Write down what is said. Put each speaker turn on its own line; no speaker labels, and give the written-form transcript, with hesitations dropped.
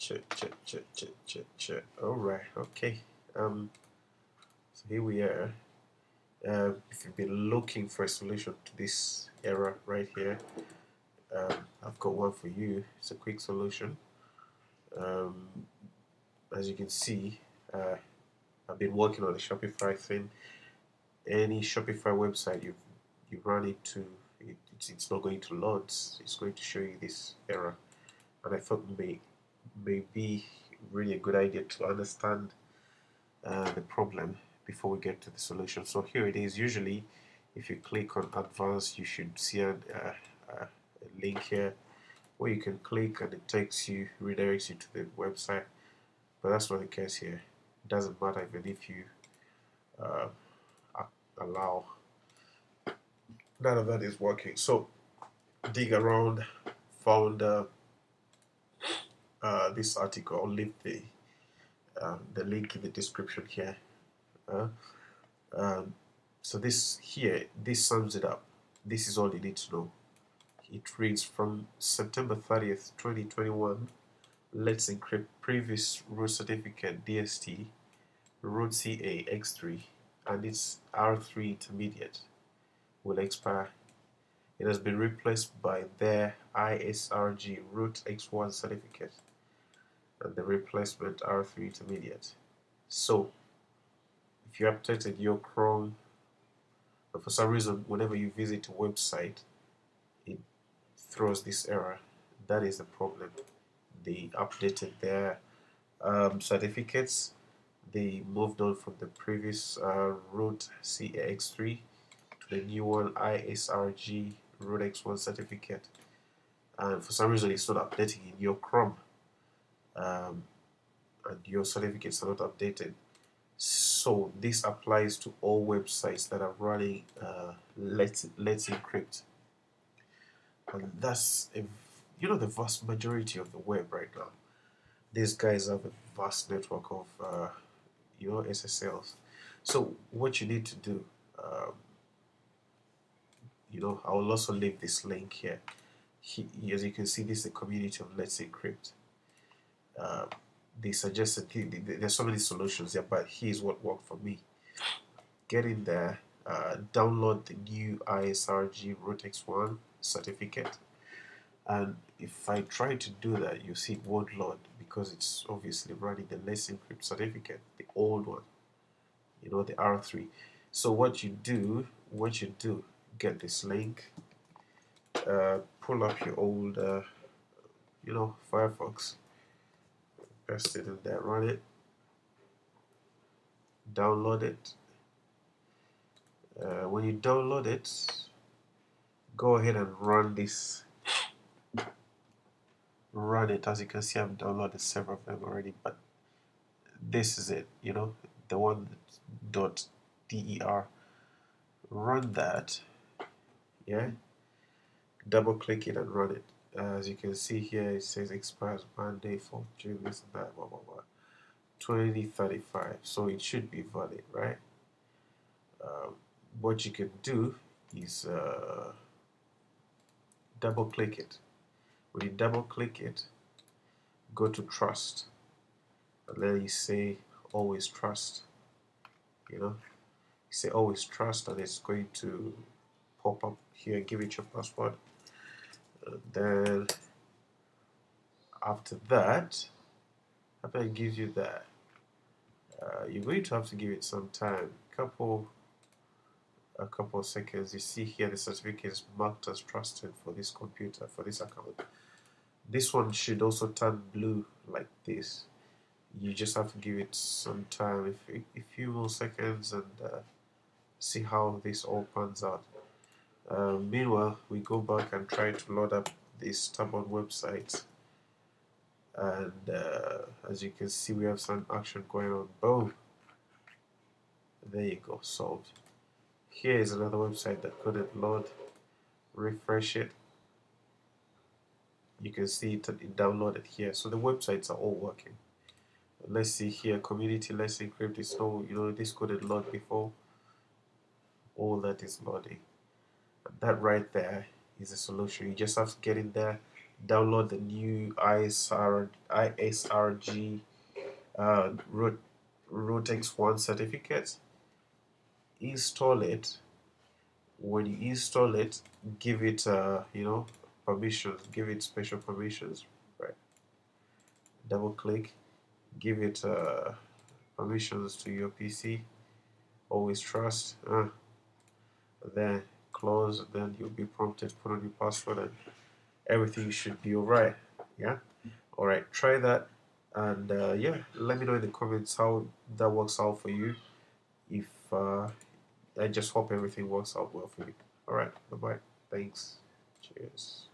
check. All right, okay. So here we are. If you've been looking for a solution to this error right here, I've got one for you. It's a quick solution. As you can see, I've been working on the Shopify thing. Any Shopify website you run into, it's not going to load. It's going to show you this error, and I thought may be really a good idea to understand the problem before we get to the solution. So here it is. Usually, if you click on Advanced, you should see a link here where you can click and it redirects you to the website. But that's not the case here. It doesn't matter even if you allow. None of that is working. So dig around, found this article. I'll leave the link in the description here. So this sums it up. This is all you need to know. It reads from September 30th, 2021. Let's encrypt previous root certificate DST Root CA X3 and its R3 intermediate will expire. It has been replaced by their ISRG Root X1 Certificate and the replacement R3 intermediate. So if you updated your Chrome, but for some reason whenever you visit a website it throws this error, that is the problem. They updated their certificates. They moved on from the previous Root CA X3 to the new one, ISRG Root X1 Certificate, and for some reason it's not updating in your Chrome, and your certificates are not updated. So this applies to all websites that are running Let's Encrypt, and that's the vast majority of the web right now. These guys have a vast network of SSLs. So what you need to do, I will also leave this link here. As you can see, this is the community of Let's Encrypt. They suggested there's so many solutions here, but here's what worked for me. Get in there, download the new ISRG Root X1 certificate, and if I try to do that, you see it won't load because it's obviously running the Let's Encrypt certificate, the old one, the R3. So what you do, get this link, pull up your old Firefox, paste it in there, run it, download it. When you download it, go ahead and run this. Run it. As you can see, I've downloaded several of them already, but this is it, the one .der. Run that, double click it and run it. As you can see here, it says expires Monday, 4th June, this and that, blah blah blah, 2035. So it should be valid, right? What you can do is double click it. When you double click it, go to trust, and then you say always trust. You say always trust, and it's going to pop up here. Give it your password. Then after it gives you that, you're going to have to give it some time, a couple of seconds. You see here the certificate is marked as trusted for this computer, for this account. This one should also turn blue like this. You just have to give it some time, a few more seconds, and see how this all pans out. Meanwhile, we go back and try to load up this stubborn website, and as you can see, we have some action going on. Boom! There you go, solved. Here is another website that couldn't load. Refresh it. You can see it downloaded here. So the websites are all working. Let's see here, community Let's Encrypt is this couldn't load before. All that is loading. And that right there is a solution. You just have to get in there, download the new ISRG Root X1 certificate, install it. When you install it, give it permissions, give it special permissions, right? Double click, give it permissions to your PC. Always trust. Then close. Then you'll be prompted, put on your password, and everything should be alright. Yeah. Alright. Try that, and yeah, let me know in the comments how that works out for you. If I just hope everything works out well for you. Alright. Bye bye. Thanks. Cheers.